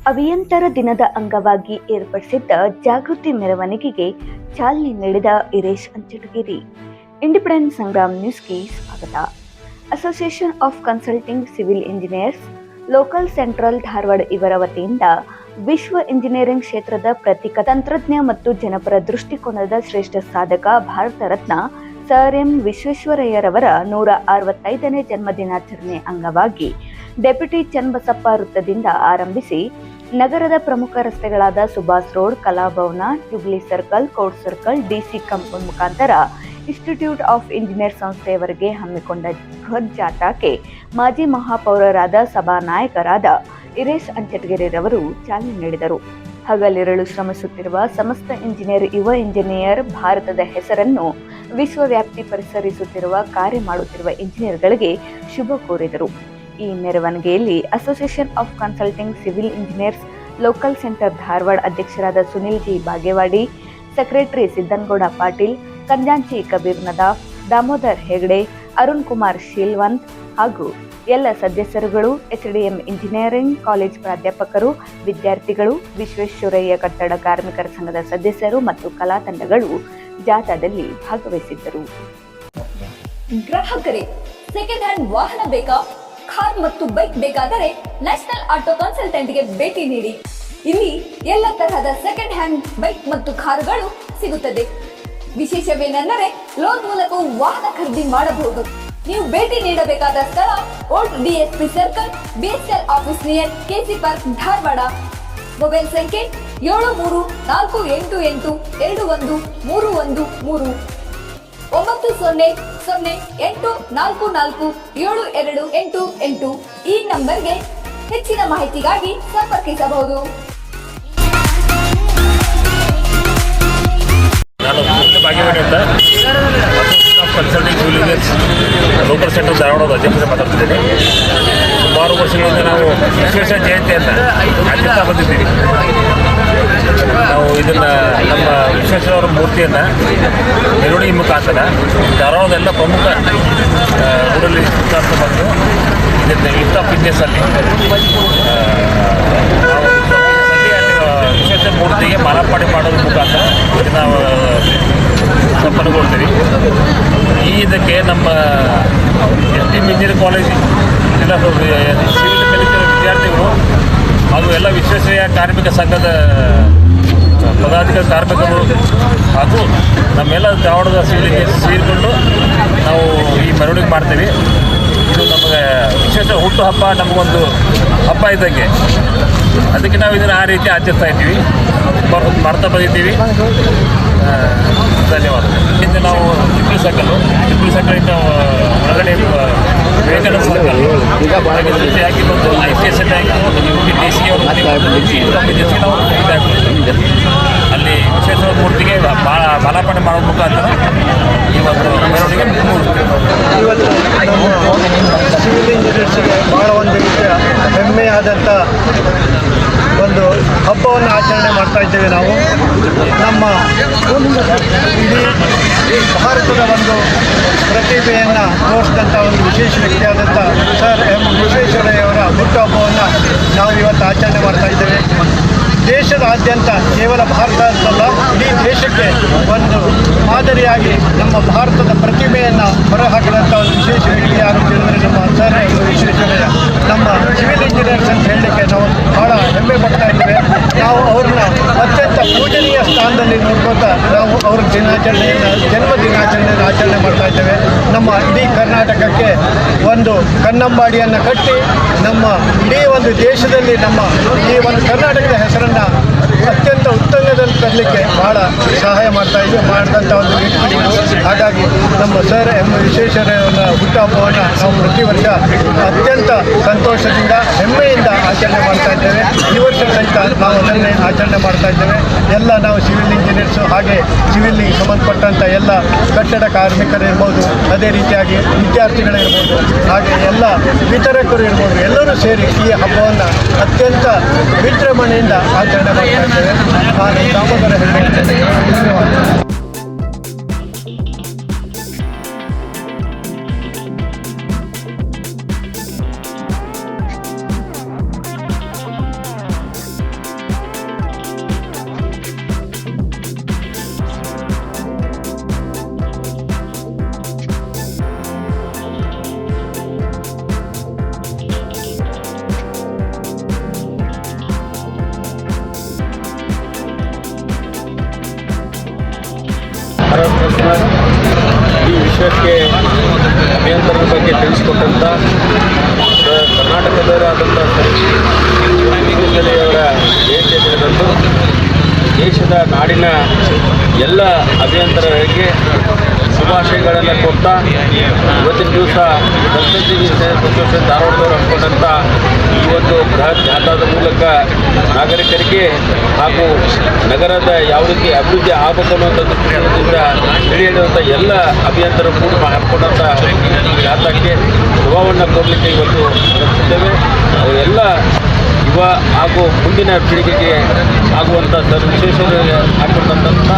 ಅಭಿಯಂತರ ದಿನದ ಅಂಗವಾಗಿ ಏರ್ಪಡಿಸಿದ್ದ ಜಾಗೃತಿ ಮೆರವಣಿಗೆಗೆ ಚಾಲನೆ ನೀಡಿದ ಇರೇಶ್ ಅಂಚಟಗಿರಿ. ಇಂಡಿಪೆಂಡೆಂಟ್ ಸಂಗ್ರಾಮ್ ನ್ಯೂಸ್ಗೆ ಸ್ವಾಗತ. Association of consulting civil engineers local central Dharwad ಇವರ ವತಿಯಿಂದ ವಿಶ್ವ ಇಂಜಿನಿಯರಿಂಗ್ ಕ್ಷೇತ್ರದ ಪ್ರತೀಕ ತಂತ್ರಜ್ಞ ಮತ್ತು ಜನಪರ ದೃಷ್ಟಿಕೋನದ ಶ್ರೇಷ್ಠ ಸಾಧಕ ಭಾರತ ರತ್ನ ಸರ್ ಎಂ ವಿಶ್ವೇಶ್ವರಯ್ಯರವರ 165ನೇ ಜನ್ಮದಿನಾಚರಣೆ ಅಂಗವಾಗಿ ಡೆಪ್ಯೂಟಿ ಚನ್ನಬಸಪ್ಪ ವೃತ್ತದಿಂದ ಆರಂಭಿಸಿ ನಗರದ ಪ್ರಮುಖ ರಸ್ತೆಗಳಾದ Subhas road, Kalabhavana, jubilee circle, court circle, DC compound ಮುಖಾಂತರ ಇನ್ಸ್ಟಿಟ್ಯೂಟ್ ಆಫ್ ಇಂಜಿನಿಯರ್ ಸಂಸ್ಥೆಯವರೆಗೆ ಹಮ್ಮಿಕೊಂಡ ಬೃಹತ್ ಜಾಥಾಕ್ಕೆ ಮಾಜಿ ಮಹಾಪೌರರಾದ ಸಭಾನಾಯಕರಾದ ಇರೇಶ್ ಅಂಚಟಗಿರಿರವರು ಚಾಲನೆ ನೀಡಿದರು. ಹಗಲಿರುಳು ಶ್ರಮಿಸುತ್ತಿರುವ ಸಮಸ್ತ ಇಂಜಿನಿಯರ್, ಯುವ ಇಂಜಿನಿಯರ್, ಭಾರತದ ಹೆಸರನ್ನು ವಿಶ್ವವ್ಯಾಪ್ತಿ ಪರಿಸರಿಸುತ್ತಿರುವ ಕಾರ್ಯ ಮಾಡುತ್ತಿರುವ ಇಂಜಿನಿಯರ್ಗಳಿಗೆ ಶುಭ ಕೋರಿದರು. ಈ ಮೆರವಣಿಗೆಯಲ್ಲಿ association of consulting civil engineers local centre Dharwad ಅಧ್ಯಕ್ಷರಾದ ಸುನಿಲ್ ಜಿ ಬಾಗೇವಾಡಿ, ಸೆಕ್ರೆಟರಿ ಸಿದ್ದನಗೌಡ ಪಾಟೀಲ್, ಕಂಜಾಂಚಿ ಕಬೀರ್ ನದಾಫ್, ದಾಮೋದರ್ ಹೆಗಡೆ, ಅರುಣ್ ಕುಮಾರ್ ಶೀಲ್ವಂತ್ ಹಾಗೂ ಎಲ್ಲ ಸದಸ್ಯರುಗಳು, ಎಸ್ಡಿಎಂ ಇಂಜಿನಿಯರಿಂಗ್ ಕಾಲೇಜ್ ಪ್ರಾಧ್ಯಾಪಕರು, ವಿದ್ಯಾರ್ಥಿಗಳು, ವಿಶ್ವೇಶ್ವರಯ್ಯ ಕಟ್ಟಡ ಕಾರ್ಮಿಕರ ಸಂಘದ ಸದಸ್ಯರು ಮತ್ತು ಕಲಾ ತಂಡಗಳು ಜಾಥಾದಲ್ಲಿ ಭಾಗವಹಿಸಿದ್ದರು. ಗ್ರಾಹಕರೇ, ಸೆಕೆಂಡ್ ಹ್ಯಾಂಡ್ ವಾಹನ ಬೇಕಾ? ಕಾರ್ ಮತ್ತು ಬೈಕ್ ಬೇಕಾದರೆ ನ್ಯಾಷನಲ್ ಆಟೋ ಕನ್ಸಲ್ಟೆಂಟ್ಗೆ ಭೇಟಿ ನೀಡಿ. ಇಲ್ಲಿ ಎಲ್ಲ ತರಹದ ಸೆಕೆಂಡ್ ಹ್ಯಾಂಡ್ ಬೈಕ್ ಮತ್ತು ಕಾರುಗಳು ಸಿಗುತ್ತದೆ. ವಿಶೇಷವೇನೆಂದರೆ ಲೋನ್ ಮೂಲಕ ವಾಹನ ಖರೀದಿ ಮಾಡಬಹುದು. ನೀವು ಭೇಟಿ ನೀಡಬೇಕಾದ ಸ್ಥಳ old DSP circle, BSL office near KC park, Dharwad. Mobile ಸಂಖ್ಯೆ 7348821313 9008447288. ಈ ನಂಬರ್ಗೆ ಹೆಚ್ಚಿನ ಮಾಹಿತಿಗಾಗಿ ಸಂಪರ್ಕಿಸಬಹುದು. ನಾನು ಭಾಗ್ಯವಾಡಿ ಅಂತ consulting civil engineers local centre ಧಾರವಾಡದ ಅಧ್ಯಕ್ಷರು ಮಾತಾಡ್ತಿದ್ದೇನೆ. ಸುಮಾರು ವರ್ಷಗಳಿಂದ ನಾವು ವಿಶ್ವೇಶ್ವರ ಜಯಂತಿ ಅಂತ ಆಚರಿಸ್ತಾ ಬಂದಿದ್ದೀವಿ. ನಾವು ಇದನ್ನು ನಮ್ಮ ವಿಶ್ವೇಶ್ವರ ಮೂರ್ತಿಯನ್ನು ಮೆರವಣಿಗೆ ಮುಖಾಂತರ ಧಾರವಾಡದ ಎಲ್ಲ ಪ್ರಮುಖ ಊರಲ್ಲಿ ಮುಖಾಂತರ ಬಂದು ಇದನ್ನು ಲಿಫ್ಟ್ ಆಫ್ ಇಂಜಿನಿಯರ್ಸಲ್ಲಿ ವಿಶ್ವೇಶ್ವರ ಮೂರ್ತಿಗೆ ಮಾಲಾರ್ಪಣೆ ಮಾಡೋದ್ರ ಮುಖಾಂತರ ನಾವು ಸಂಪನ್ನಗೊಳ್ತೀವಿ. ಇದಕ್ಕೆ ನಮ್ಮ ಎಸ್ಡಿಎಂ ಇಂಜಿನಿಯರಿಂಗ್ ಕಾಲೇಜ್ ಎಲ್ಲ ಸಿವಿಲ್ ಕಲಿತಿರುವ ವಿದ್ಯಾರ್ಥಿಗಳು ಹಾಗೂ ಎಲ್ಲ ವಿಶ್ವೇಶ್ವರಯ್ಯ ಕಾರ್ಮಿಕ ಸಂಘದ ಪದಾಧಿಕಾರಿ ಕಾರ್ಮಿಕರು ಹಾಗೂ ನಮ್ಮೆಲ್ಲ ಧಾರವಾಡದ ಸಿವಿಲ್ ಇಂಜಿನಿಯರ್ಸ್ ಸೇರಿಕೊಂಡು ನಾವು ಈ ಮೆರವಣಿಗೆ ಮಾಡ್ತೀವಿ. ಇದು ನಮಗೆ ವಿಶೇಷ ಹುಟ್ಟು ಹಬ್ಬ, ನಮಗೊಂದು ಹಬ್ಬ ಇದ್ದಂಗೆ. ಅದಕ್ಕೆ ನಾವು ಇದನ್ನು ಆ ರೀತಿ ಆಚರಿಸ್ತಾ ಇದ್ದೀವಿ, ಮಾಡ್ತಾ ಬಂದಿದ್ದೀವಿ. ಧನ್ಯವಾದಗಳು. ಇಂದ ನಾವು ಜುಬ್ಲಿ ಸರ್ಕಲಿಂದ ಒಳಗಡೆ ವಿವೇಕಾನಂದ ಸರ್ಕಲ್ ಹಾಕಿ ಬಂದು IPS DC ಅವರು ನಾವು ಅಲ್ಲಿ ವಿಶ್ವೇಶ್ವರ ಮೂರ್ತಿಗೆ ಮಾಲಾರ್ಪಣೆ ಮಾಡೋ ಮುಖಾಂತರ ಈ ಒಂದು ಮೆರವಣಿಗೆ ಇವತ್ತು ಸಿವಿಲ್ ಇಂಜಿನಿಯರ್ಸ್ಗೆ ಭಾಳ ಒಂದು ರೀತಿಯ ಹೆಮ್ಮೆಯಾದಂಥ ಒಂದು ಹಬ್ಬವನ್ನು ಆಚರಣೆ ಮಾಡ್ತಾ ಇದ್ದೇವೆ. ನಾವು ನಮ್ಮ ಇಡೀ ಭಾರತದ ಒಂದು ಪ್ರತಿಭೆಯನ್ನು ತೋರಿಸಿದಂಥ ಒಂದು ವಿಶೇಷ ವ್ಯಕ್ತಿಯಾದಂಥ ಸರ್ ಎಂ ವಿಶ್ವೇಶ್ವರಯ್ಯವರ ಹುಟ್ಟುಹಬ್ಬವನ್ನು ನಾವು ಇವತ್ತು ಆಚರಣೆ ಮಾಡ್ತಾ ಇದ್ದೇವೆ. ದೇಶದಾದ್ಯಂತ ಕೇವಲ ಭಾರತ ಅಂತಲ್ಲ, ಇಡೀ ದೇಶಕ್ಕೆ ಒಂದು ಮಾದರಿಯಾಗಿ ನಮ್ಮ ಭಾರತದ ಪ್ರತಿಭೆಯನ್ನು ಹೊರಹಾಕಿದಂಥ ಒಂದು ವಿಶೇಷ ವ್ಯಕ್ತಿ ಯಾರು ಹೇಳಿದರೆ ನಮ್ಮ ಸರ್ ಎಂ ವಿಶ್ವೇಶ್ವರಯ್ಯ. ನಮ್ಮ ಸಿವಿಲ್ ಇಂಜಿನಿಯರ್ಸ್ ಅಂತ ಹೇಳಲಿಕ್ಕೆ ನಾವು ಭಾಳ ಹೆಮ್ಮೆ ಪಡ್ತಾ ಇದ್ದೇವೆ. ನಾವು ಅವ್ರನ್ನ ಅತ್ಯಂತ ಪೂಜನೀಯ ಸ್ಥಾನದಲ್ಲಿ ನೋಡ್ಕೊತ ನಾವು ಅವ್ರ ಜನ್ಮ ದಿನಾಚರಣೆಯನ್ನು ಆಚರಣೆ ಮಾಡ್ತಾ ಇದ್ದೇವೆ. ನಮ್ಮ ಇಡೀ ಕರ್ನಾಟಕಕ್ಕೆ ಒಂದು ಕನ್ನಂಬಾಡಿಯನ್ನು ಕಟ್ಟಿ ನಮ್ಮ ಇಡೀ ಒಂದು ದೇಶದಲ್ಲಿ ನಮ್ಮ ಈ ಒಂದು ಕರ್ನಾಟಕದ ಹೆಸರನ್ನು ಅತ್ಯಂತ ಉತ್ತುಂಗದಲ್ಲಿ ತರಲಿಕ್ಕೆ ಬಹಳ ಸಹಾಯ ಮಾಡಿದಂಥ ಒಂದು ವ್ಯಕ್ತಿ. ಹಾಗಾಗಿ ನಮ್ಮ ಸರ್ ಎಂ ವಿಶ್ವೇಶ್ವರಯ್ಯನ ಹುಟ್ಟುಹಬ್ಬವನ್ನು ನಾವು ಪ್ರತಿ ವರ್ಷ ಅತ್ಯಂತ ಸಂತೋಷದಿಂದ ಹೆಮ್ಮೆಯಿಂದ ಆಚರಣೆ ಮಾಡ್ತಾ ಇದ್ದೇವೆ. ಈ ವರ್ಷ ಸಹಿತ ನಾವು ಅದನ್ನೇ ಆಚರಣೆ ಮಾಡ್ತಾ ಇದ್ದೇವೆ. ಎಲ್ಲ ನಾವು ಸಿವಿಲ್ ಇಂಜಿನಿಯರ್ಸು ಹಾಗೆ ಸಿವಿಲ್ಗೆ ಸಂಬಂಧಪಟ್ಟಂಥ ಎಲ್ಲ ಕಟ್ಟಡ ಕಾರ್ಮಿಕರಿರ್ಬೋದು, ಅದೇ ರೀತಿಯಾಗಿ ವಿದ್ಯಾರ್ಥಿಗಳಿರ್ಬೋದು, ಹಾಗೆ ಎಲ್ಲ ವಿತರಕರು ಇರ್ಬೋದು, ಎಲ್ಲರೂ ಸೇರಿ ಈ ಹಬ್ಬವನ್ನು ಅತ್ಯಂತ ವಿಜೃಂಭಣೆಯಿಂದ ಆಚರಣೆ ಮಾಡ್ತಾ ಇದ್ದೇವೆ. ನಾನು ದಾಮೋದರ ಹೆಗಡೆ. ವಿಶ್ವಕ್ಕೆ ಅಭಿಯಂತರದ ಬಗ್ಗೆ ತಿಳಿಸಿಕೊಟ್ಟಂಥ ಕರ್ನಾಟಕದವರಾದಂಥ ವಿಶ್ವೇಶ್ವರಯ್ಯವರ ಜಯಂತಿ ದಿನದಂದು ದೇಶದ ನಾಡಿನ ಎಲ್ಲ ಅಭಿಯಂತರರಿಗೆ ಶುಭಾಶಯಗಳನ್ನು ಕೊಡ್ತಾ ಇವತ್ತಿನ ದಿವಸ ಸಂಸ್ಕೃತಿ ಅಸೋಸಿಯೇಷನ್ ಧಾರವಾಡದವರು ಹಮ್ಮಿಕೊಂಡಂಥ ಈ ಒಂದು ಬೃಹತ್ ಜಾಥಾದ ಮೂಲಕ ನಾಗರಿಕರಿಗೆ ಹಾಗೂ ನಗರದ ಯಾವ ರೀತಿ ಅಭಿವೃದ್ಧಿ ಆಗಬೇಕು ಅನ್ನುವಂಥ ದೃಷ್ಟಿಕೋನದಿಂದ ತಿಳಿಯುವಂಥ ಎಲ್ಲ ಅಭಿಯಂತರು ಕೂಡ ಹಮ್ಮಿಕೊಂಡಂಥ ಜಾಥಾಕ್ಕೆ ಶುಭವನ್ನು ಕೊಡಲಿಕ್ಕೆ ಇವತ್ತು ರಚಿಸಿದ್ದೇವೆ. ಅವೆಲ್ಲ ಯುವ ಹಾಗೂ ಮುಂದಿನ ಪೀಳಿಗೆಗೆ ಆಗುವಂಥ ವಿಶ್ವೇಶ್ವರಯ್ಯ ಹಾಕಿಕೊಂಡಂಥ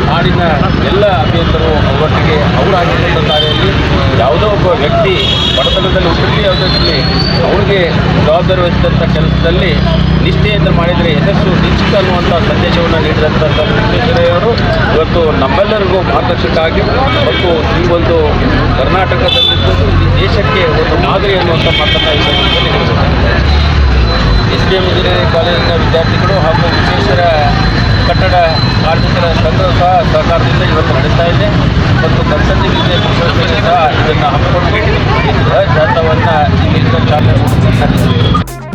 ನಾಡಿನ ಎಲ್ಲ ಅಭಿಯಂತರು ಒಟ್ಟಿಗೆ ಅವರಾಗಿರುವಂಥ ಕಾರ್ಯದಲ್ಲಿ ಯಾವುದೋ ಒಬ್ಬ ವ್ಯಕ್ತಿ ಬಡತನದಲ್ಲಿ ಹುಟ್ಟಿರಲಿ ಯಾವುದರಲ್ಲಿ ಅವರಿಗೆ ಜವಾಬ್ದಾರಿ ವಹಿಸಿದಂಥ ಕೆಲಸದಲ್ಲಿ ನಿಷ್ಠೆಯಿಂದ ಮಾಡಿದರೆ ಯಶಸ್ಸು ನಿಶ್ಚಿತ ಅನ್ನುವಂಥ ಸಂದೇಶವನ್ನು ನೀಡಿದಂಥ ವಿಶ್ವೇಶ್ವರಯ್ಯವರು ಇವತ್ತು ನಮ್ಮೆಲ್ಲರಿಗೂ ಮಾರ್ಗದರ್ಶಕ ಮತ್ತು ಈ ಒಂದು ಕರ್ನಾಟಕದಲ್ಲಿದ್ದು ಈ ದೇಶಕ್ಕೆ ಒಂದು ಮಾದರಿ ಅನ್ನುವಂಥ ಮಾತನ್ನು ಈ ಸಂದರ್ಭದಲ್ಲಿ ಹೇಳಿದರು. SDM ಇಂಜಿನಿಯರಿಂಗ್ ಕಾಲೇಜಿನ ವಿದ್ಯಾರ್ಥಿಗಳು ಹಾಗೂ ವಿಶ್ವೇಶ್ವರ ಕಟ್ಟಡ ಕಾರ್ಮಿಕರ ಸಂಘ ಸಹ ಸಹಕಾರದಿಂದ ಇವತ್ತು ನಡೆಸ್ತಾ ಇದೆ ಮತ್ತು ಕನ್ಸಲ್ಟಿಂಗ್ ಇಂಜಿನಿಯರಿಂಗ್ ಸಹ ಇದನ್ನು ಹಮ್ಮಿಕೊಂಡು ಈ ಬೃಹತ್ ಜಾಥಾವನ್ನು ಇಲ್ಲಿಂದ ಚಾಲನೆ